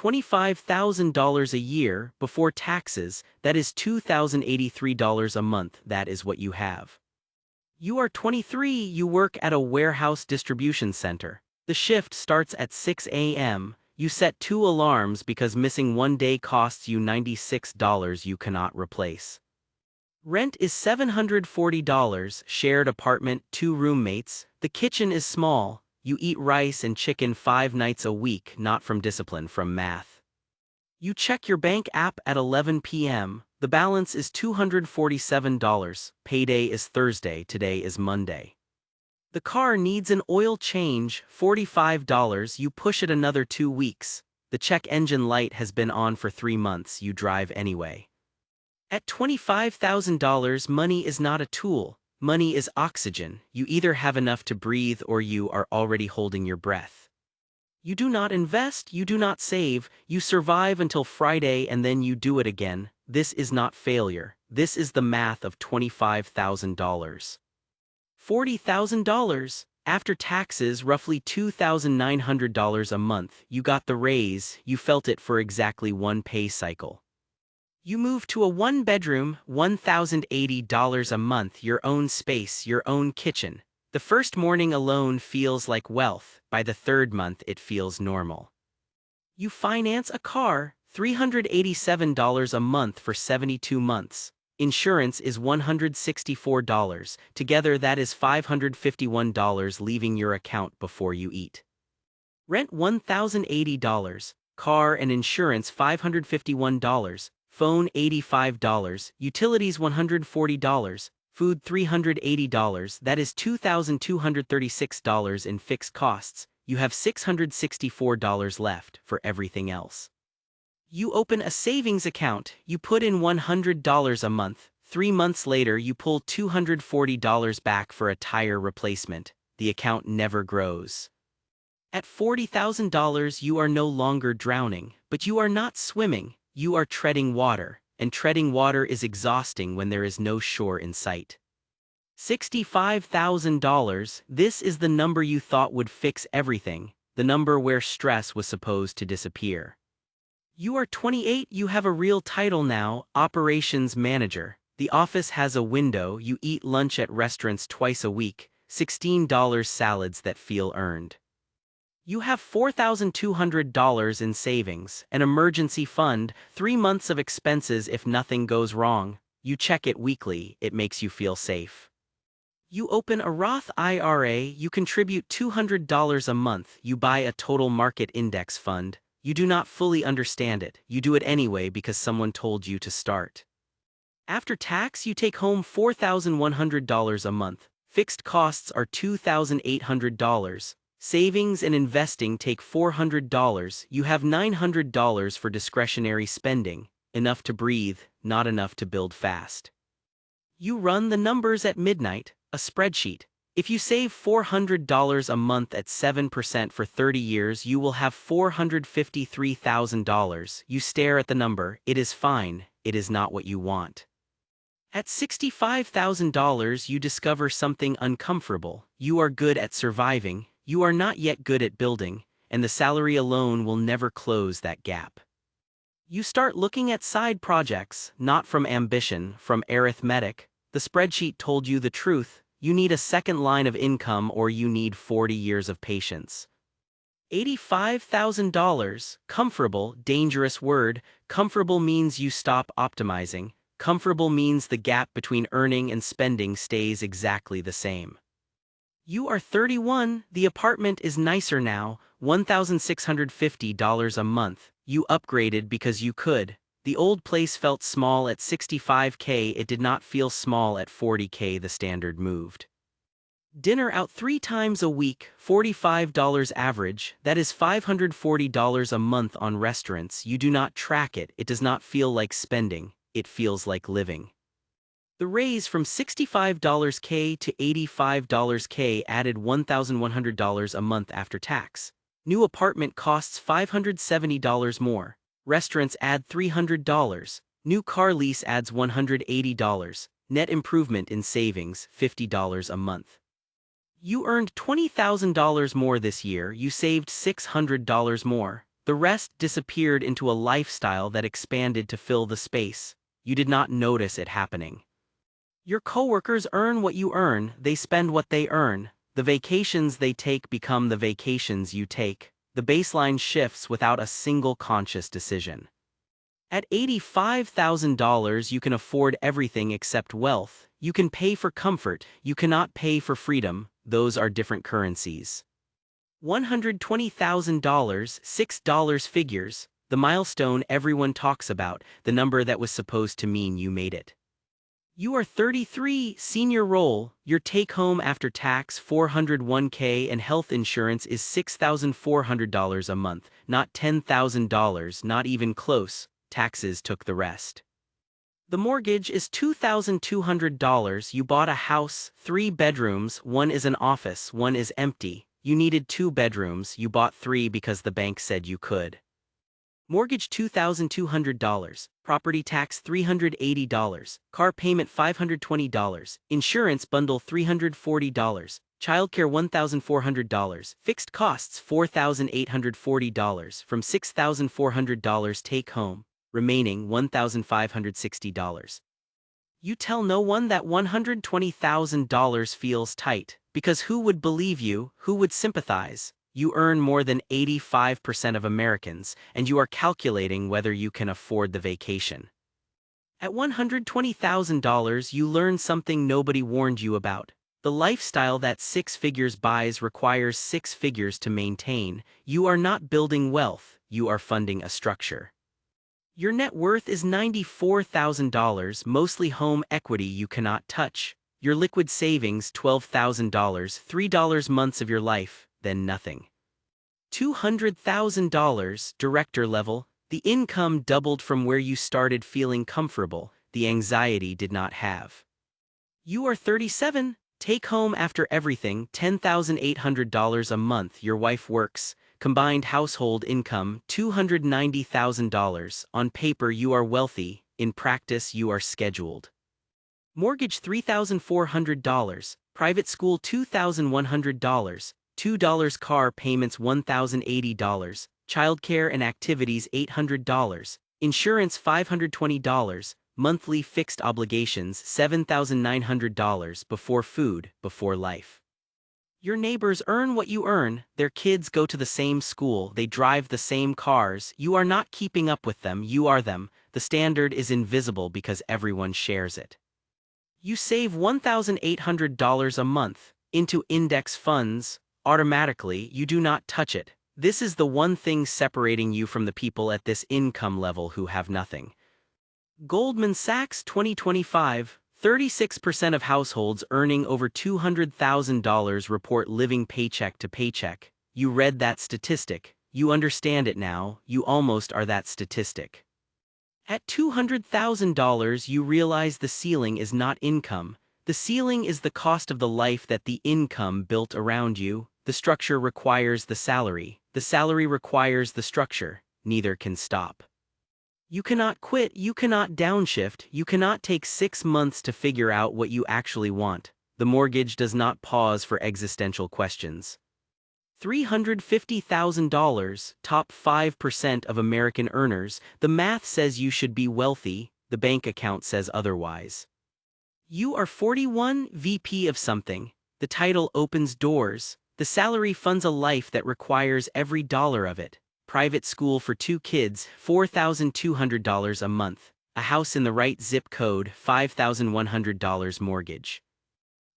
$25,000 a year before taxes. That is $2,083 a month. That is what you have. You are 23. You work at a warehouse distribution center. The shift starts at 6 a.m. You set 2 alarms because missing one day costs you $96 you cannot replace. Rent is $740, shared apartment, 2 roommates, the kitchen is small, you eat rice and chicken 5 nights a week, not from discipline, from math. You check your bank app at 11 p.m., the balance is $247, payday is Thursday, today is Monday. The car needs an oil change, $45, you push it another 2 weeks. The check engine light has been on for 3 months, you drive anyway. At $25,000, money is not a tool, money is oxygen. You either have enough to breathe or you are already holding your breath. You do not invest, you do not save, you survive until Friday and then you do it again. This is not failure, this is the math of $25,000. $40,000, after taxes roughly $2,900 a month. You got the raise, you felt it for exactly 1 pay cycle. You move to a 1-bedroom, $1,080 a month, your own space, your own kitchen. The first morning alone feels like wealth, by the 3rd month it feels normal. You finance a car, $387 a month for 72 months. Insurance is $164, together that is $551 leaving your account before you eat. Rent $1,080, car and insurance $551, phone $85, utilities $140, food $380, that is $2,236 in fixed costs. You have $664 left for everything else. You open a savings account, you put in $100 a month, 3 months later you pull $240 back for a tire replacement. The account never grows. At $40,000 you are no longer drowning, but you are not swimming. You are treading water, and treading water is exhausting when there is no shore in sight. $65,000, this is the number you thought would fix everything, the number where stress was supposed to disappear. You are 28, you have a real title now, operations manager. The office has a window, you eat lunch at restaurants twice a week, $16 salads that feel earned. You have $4,200 in savings, an emergency fund, 3 months of expenses if nothing goes wrong. You check it weekly, it makes you feel safe. You open a Roth IRA, you contribute $200 a month, you buy a total market index fund. You do not fully understand it, you do it anyway because someone told you to start. After tax, you take home $4,100 a month, fixed costs are $2,800. Savings and investing take $400, you have $900 for discretionary spending, enough to breathe, not enough to build fast. You run the numbers at midnight, a spreadsheet. If you save $400 a month at 7% for 30 years, you will have $453,000. You stare at the number, it is fine, it is not what you want. At $65,000, you discover something uncomfortable. You are good at surviving. You are not yet good at building, and the salary alone will never close that gap. You start looking at side projects, not from ambition, from arithmetic. The spreadsheet told you the truth. You need a second line of income or you need 40 years of patience. $85,000, comfortable, dangerous word. Comfortable means you stop optimizing. Comfortable means the gap between earning and spending stays exactly the same. You are 31, the apartment is nicer now, $1,650 a month. You upgraded because you could. The old place felt small at $65K, it did not feel small at $40K, the standard moved. Dinner out 3 times a week, $45 average, that is $540 a month on restaurants. You do not track it, it does not feel like spending, it feels like living. The raise from $65K to $85K added $1,100 a month after tax. New apartment costs $570 more. Restaurants add $300. New car lease adds $180. Net improvement in savings, $50 a month. You earned $20,000 more this year, you saved $600 more. The rest disappeared into a lifestyle that expanded to fill the space. You did not notice it happening. Your coworkers earn what you earn, they spend what they earn. The vacations they take become the vacations you take. The baseline shifts without a single conscious decision. At $85,000, you can afford everything except wealth. You can pay for comfort, you cannot pay for freedom. Those are different currencies. $120,000, $6 figures, the milestone everyone talks about, the number that was supposed to mean you made it. You are 33, senior role, your take-home after tax $401k and health insurance is $6,400 a month, not $10,000, not even close, taxes took the rest. The mortgage is $2,200, you bought a house, 3 bedrooms, one is an office, one is empty, you needed 2 bedrooms, you bought 3 because the bank said you could. Mortgage $2,200, property tax $380, car payment $520, insurance bundle $340, childcare $1,400, fixed costs $4,840 from $6,400 take home, remaining $1,560. You tell no one that $120,000 feels tight, because who would believe you, who would sympathize? You earn more than 85% of Americans, and you are calculating whether you can afford the vacation. At $120,000, you learn something nobody warned you about. The lifestyle that 6 figures buys requires 6 figures to maintain. You are not building wealth, you are funding a structure. Your net worth is $94,000, mostly home equity you cannot touch. Your liquid savings $12,000, $3 months of your life, then nothing. $200,000, director level, the income doubled from where you started feeling comfortable, the anxiety did not have. You are 37, take home after everything $10,800 a month, your wife works, combined household income $290,000, on paper you are wealthy, in practice you are scheduled. Mortgage $3,400, private school $2,100, $2 car payments $1,080, childcare and activities $800, insurance $520, monthly fixed obligations $7,900 before food, before life. Your neighbors earn what you earn, their kids go to the same school, they drive the same cars, you are not keeping up with them, you are them, the standard is invisible because everyone shares it. You save $1,800 a month, into index funds, automatically, you do not touch it. This is the one thing separating you from the people at this income level who have nothing. Goldman Sachs 2025, 36% of households earning over $200,000 report living paycheck to paycheck. You read that statistic, you understand it now, you almost are that statistic. At $200,000 you realize the ceiling is not income, the ceiling is the cost of the life that the income built around you. The structure requires the salary requires the structure, neither can stop. You cannot quit, you cannot downshift, you cannot take 6 months to figure out what you actually want. The mortgage does not pause for existential questions. $350,000, top 5% of American earners, the math says you should be wealthy, the bank account says otherwise. You are 41, VP of something, the title opens doors, the salary funds a life that requires every dollar of it. Private school for 2 kids, $4,200 a month, a house in the right zip code, $5,100 mortgage.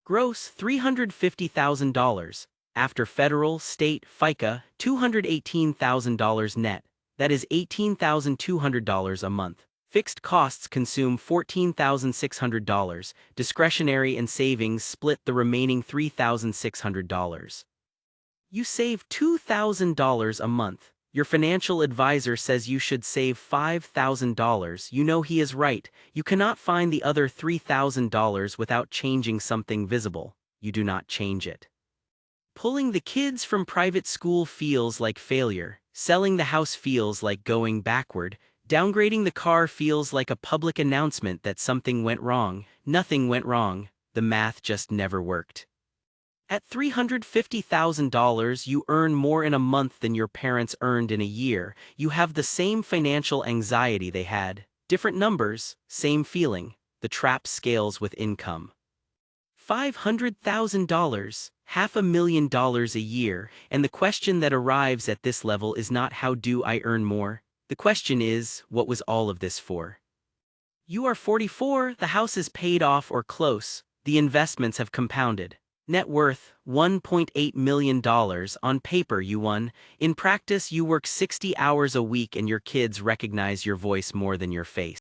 Gross $350,000, after federal, state, FICA, $218,000 net, that is $18,200 a month. Fixed costs consume $14,600, discretionary and savings split the remaining $3,600. You save $2,000 a month. Your financial advisor says you should save $5,000. You know he is right. You cannot find the other $3,000 without changing something visible. You do not change it. Pulling the kids from private school feels like failure. Selling the house feels like going backward. Downgrading the car feels like a public announcement that something went wrong. Nothing went wrong. The math just never worked. At $350,000, you earn more in a month than your parents earned in a year. You have the same financial anxiety they had. Different numbers, same feeling. The trap scales with income. $500,000, $500,000 a year, and the question that arrives at this level is not how do I earn more? The question is, what was all of this for? You are 44, the house is paid off or close, the investments have compounded. Net worth, $1.8 million. On paper you won. In practice you work 60 hours a week and your kids recognize your voice more than your face.